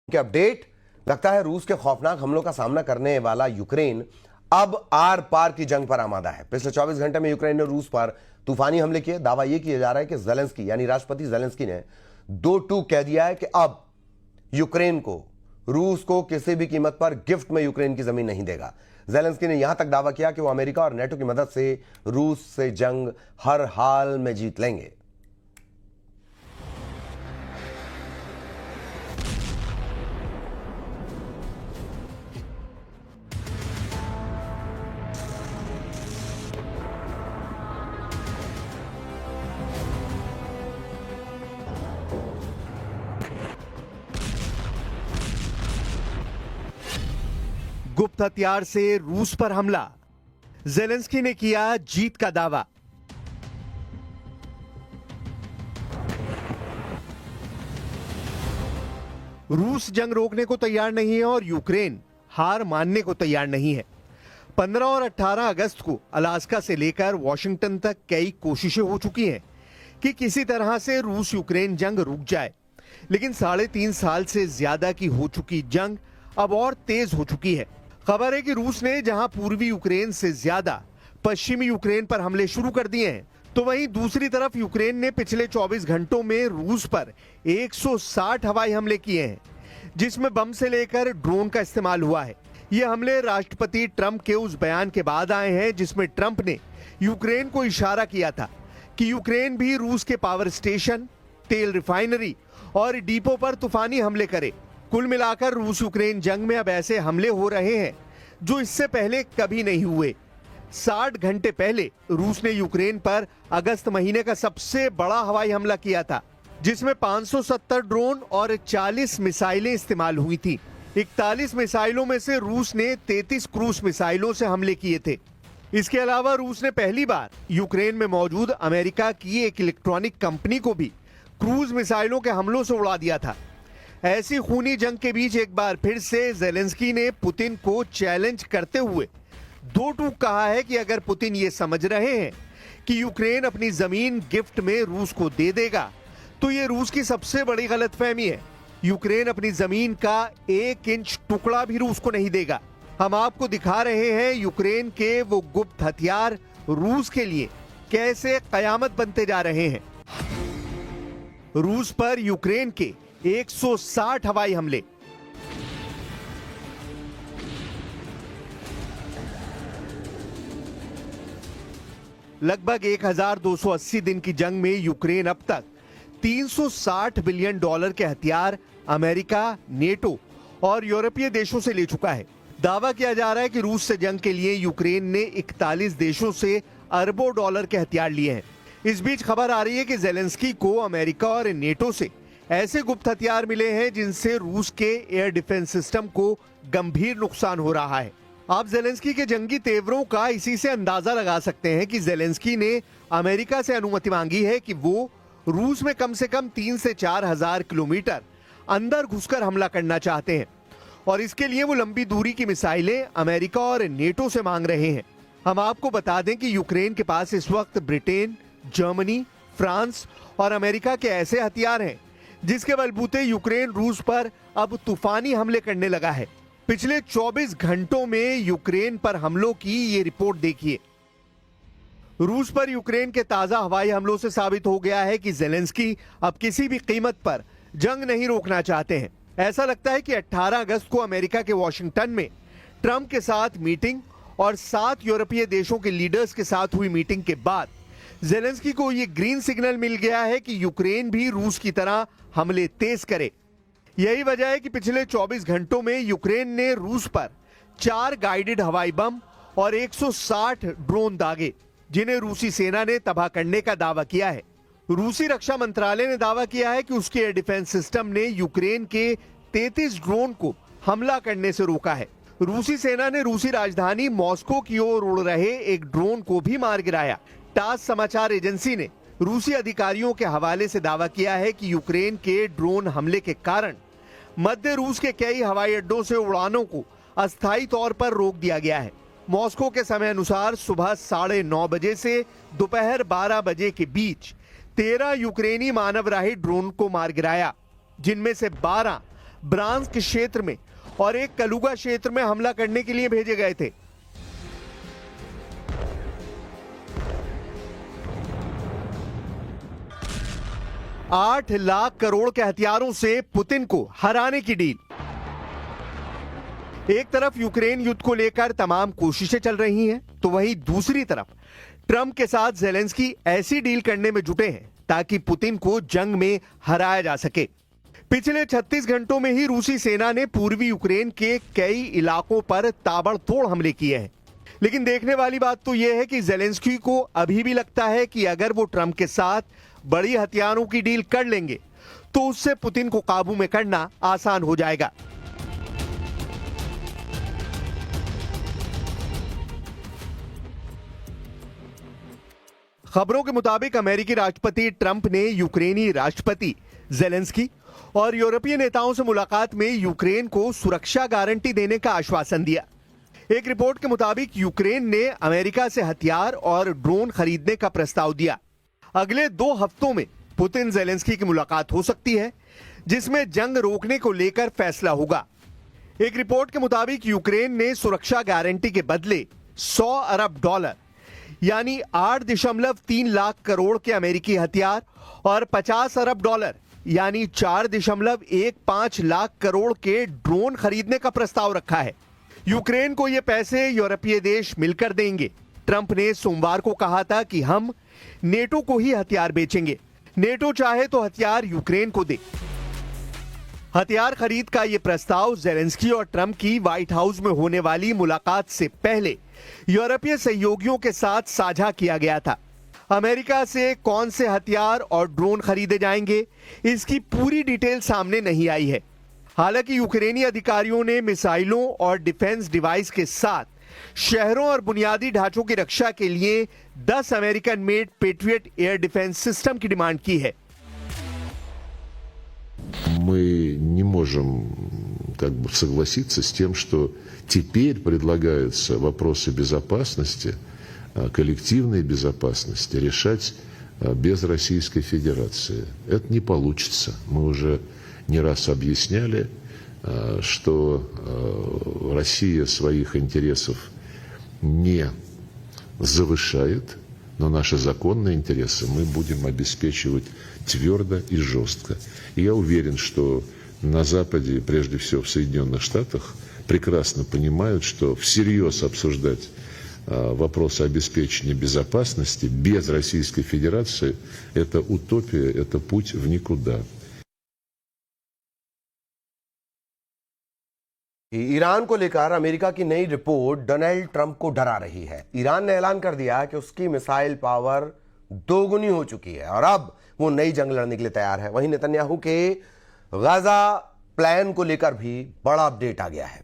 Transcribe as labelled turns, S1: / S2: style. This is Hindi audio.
S1: के अपडेट। लगता है रूस के खौफनाक हमलों का सामना करने वाला यूक्रेन अब आर पार की जंग पर आमादा है। पिछले 24 घंटे में यूक्रेन ने रूस पर तूफानी हमले किए। दावा यह किया जा रहा है कि जेलेंस्की यानी राष्ट्रपति जेलेंस्की ने 2-2 कह दिया है कि अब यूक्रेन को रूस को किसी भी कीमत पर गिफ्ट में यूक्रेन की जमीन नहीं देगा। जेलेंस्की ने यहां तक दावा किया कि वो अमेरिका और नेटो की मदद से रूस से जंग हर हाल में जीत लेंगे।
S2: गुप्त हथियार से रूस पर हमला, जेलेंस्की ने किया जीत का दावा। रूस जंग रोकने को तैयार नहीं है और यूक्रेन हार मानने को तैयार नहीं है। 15 और 18 अगस्त को अलास्का से लेकर वॉशिंगटन तक कई कोशिशें हो चुकी हैं कि किसी तरह से रूस यूक्रेन जंग रुक जाए, लेकिन 3.5 साल से ज्यादा की हो चुकी जंग अब और तेज हो चुकी है। खबर है कि रूस ने जहां पूर्वी यूक्रेन से ज्यादा पश्चिमी यूक्रेन पर हमले शुरू कर दिए हैं, तो वहीं दूसरी तरफ यूक्रेन ने पिछले 24 घंटों में रूस पर 160 हवाई हमले किए हैं, जिसमें बम से लेकर ड्रोन का इस्तेमाल हुआ है। ये हमले राष्ट्रपति ट्रंप के उस बयान के बाद आए हैं जिसमें ट्रंप ने यूक्रेन को इशारा किया था कि यूक्रेन भी रूस के पावर स्टेशन, तेल रिफाइनरी और डिपो पर तूफानी हमले करे। कुल मिलाकर रूस यूक्रेन जंग में अब ऐसे हमले हो रहे हैं जो इससे पहले कभी नहीं हुए। 60 घंटे पहले रूस ने यूक्रेन पर अगस्त महीने का सबसे बड़ा हवाई हमला किया था, जिसमें 570 ड्रोन और 40 मिसाइलें इस्तेमाल हुई थी। 41 मिसाइलों में से रूस ने 33 क्रूज मिसाइलों से हमले किए थे। इसके अलावा रूस ने पहली बार यूक्रेन में मौजूद अमेरिका की एक इलेक्ट्रॉनिक कंपनी को भी क्रूज मिसाइलों के हमलों से उड़ा दिया था। ऐसी खूनी जंग के बीच एक बार फिर से जेलेंस्की ने पुतिन को चैलेंज करते हुए 2-2 कहा है कि अगर पुतिन ये समझ रहे हैं कि यूक्रेन अपनी जमीन गिफ्ट में रूस को दे देगा, तो ये रूस की सबसे बड़ी गलतफहमी है। यूक्रेन अपनी जमीन का 1 इंच टुकड़ा भी रूस को नहीं देगा। हम आपको दिखा रहे हैं यूक्रेन के वो गुप्त हथियार रूस के लिए कैसे कयामत बनते जा रहे हैं। रूस पर यूक्रेन के 160 हवाई हमले। लगभग 1280 दिन की जंग में यूक्रेन अब तक 360 बिलियन डॉलर के हथियार अमेरिका, नेटो और यूरोपीय देशों से ले चुका है। दावा किया जा रहा है कि रूस से जंग के लिए यूक्रेन ने 41 देशों से अरबों डॉलर के हथियार लिए हैं। इस बीच खबर आ रही है कि जेलेंस्की को अमेरिका और नेटो से ऐसे गुप्त हथियार मिले हैं जिनसे रूस के एयर डिफेंस सिस्टम को गंभीर नुकसान हो रहा है। आप जेलेंस्की के जंगी तेवरों का इसी से अंदाजा लगा सकते हैं कि जेलेंस्की ने अमेरिका से अनुमति मांगी है कि वो रूस में कम से कम 3 से 4 हजार किलोमीटर अंदर घुसकर हमला करना चाहते हैं और इसके लिए वो लंबी दूरी की मिसाइलें अमेरिका और नेटो से मांग रहे हैं। हम आपको बता दें कि यूक्रेन के पास इस वक्त ब्रिटेन, जर्मनी, फ्रांस और अमेरिका के ऐसे हथियार हैं जिसके बलबूते यूक्रेन रूस पर अब तूफानी हमले करने लगा है। पिछले 24 घंटों में यूक्रेन पर हमलों की ये रिपोर्ट देखिए। रूस पर यूक्रेन के ताजा हवाई हमलों से साबित हो गया है कि जेलेंस्की अब किसी भी कीमत पर जंग नहीं रोकना चाहते हैं। ऐसा लगता है कि 18 अगस्त को अमेरिका के वॉशिंगटन में ट्रंप के साथ मीटिंग और 7 यूरोपीय देशों के लीडर्स के साथ हुई मीटिंग के बाद जेलेंस्की को यह ग्रीन सिग्नल मिल गया है कि यूक्रेन भी रूस की तरह हमले तेज करे। यही वजह है कि पिछले 24 घंटों में यूक्रेन ने रूस पर 4 गाइडेड हवाई बम और 160 ड्रोन दागे, जिन्हें रूसी सेना ने तबाह करने का दावा किया है। रूसी रक्षा मंत्रालय ने दावा किया है कि उसके एयर डिफेंस सिस्टम ने यूक्रेन के 33 ड्रोन को हमला करने से रोका है। रूसी सेना ने रूसी राजधानी मॉस्को की ओर उड़ रहे एक ड्रोन को भी मार गिराया। टास समाचार एजेंसी ने रूसी अधिकारियों के हवाले से दावा किया है कि यूक्रेन के ड्रोन हमले के कारण मध्य रूस के कई हवाई अड्डों से उड़ानों को अस्थायी तौर पर रोक दिया गया है। मॉस्को के समय अनुसार सुबह 9:30 बजे से दोपहर 12 बजे के बीच 13 यूक्रेनी मानवराही ड्रोन को मार गिराया, जिनमें से 12 ब्रांस्क क्षेत्र में और एक कलुगा क्षेत्र में हमला करने के लिए भेजे गए थे। $8 लाख करोड़ के हथियारों से पुतिन को हराने की डील। एक तरफ यूक्रेन युद्ध को लेकर तमाम कोशिशें चल रही हैं, तो वहीं दूसरी तरफ ट्रंप के साथ ज़ेलेंस्की ऐसी डील करने में जुटे हैं ताकि पुतिन को जंग में हराया जा सके। पिछले 36 घंटों में ही रूसी सेना ने पूर्वी यूक्रेन के कई इलाकों पर ताबड़तोड़ हमले किए हैं। लेकिन देखने वाली बात तो यह है कि ज़ेलेंस्की को अभी भी लगता है कि अगर वो ट्रंप के साथ बड़ी हथियारों की डील कर लेंगे तो उससे पुतिन को काबू में करना आसान हो जाएगा। खबरों के मुताबिक अमेरिकी राष्ट्रपति ट्रंप ने यूक्रेनी राष्ट्रपति ज़ेलेंस्की और यूरोपीय नेताओं से मुलाकात में यूक्रेन को सुरक्षा गारंटी देने का आश्वासन दिया। एक रिपोर्ट के मुताबिक यूक्रेन ने अमेरिका से हथियार और ड्रोन खरीदने का प्रस्ताव दिया। अगले 2 हफ्तों में पुतिन ज़ेलेंस्की की मुलाकात हो सकती है, जिसमें जंग रोकने को लेकर फैसला होगा। एक रिपोर्ट के मुताबिक यूक्रेन ने सुरक्षा गारंटी के बदले $100 अरब यानी 8.3 लाख करोड़ के अमेरिकी हथियार और $50 अरब यानी 4.15 लाख करोड़ के ड्रोन खरीदने का प्रस्ताव रखा है। यूक्रेन को ये पैसे यूरोपीय देश मिलकर देंगे। ट्रंप ने सोमवार को कहा था कि हम नेटो को ही हथियार बेचेंगे, नेटो चाहे तो हथियार यूक्रेन को दे। हथियार खरीद का यह प्रस्ताव ज़ेलेंस्की और ट्रंप की व्हाइट हाउस में होने वाली मुलाकात से पहले यूरोपीय सहयोगियों के साथ साझा किया गया था। अमेरिका से कौन से हथियार और ड्रोन खरीदे जाएंगे, इसकी पूरी डिटेल सामने नहीं आई है। हालांकि यूक्रेनी अधिकारियों ने मिसाइलों और डिफेंस डिवाइस के साथ शहरों और बुनियादी ढांचों की रक्षा के लिए 10 American made patriot air defence system की डिमांड की है।
S3: Мы не можем как бы согласиться с тем, что теперь предлагаются вопросы безопасности, коллективной безопасности решать без Российской Федерации. Это не получится. Мы уже не раз объясняли, что Россия своих интересов не завышает, но наши законные интересы мы будем обеспечивать твердо и жестко. И я уверен, что на Западе, прежде всего в Соединенных Штатах, прекрасно понимают, что всерьез обсуждать вопросы обеспечения безопасности без Российской Федерации – это утопия, это путь в никуда.
S1: ईरान को लेकर अमेरिका की नई रिपोर्ट डोनाल्ड ट्रंप को डरा रही है। ईरान ने ऐलान कर दिया कि उसकी मिसाइल पावर दोगुनी हो चुकी है और अब वो नई जंग लड़ने के लिए तैयार है। वहीं नेतन्याहू के गाजा प्लान को लेकर भी बड़ा अपडेट आ गया है।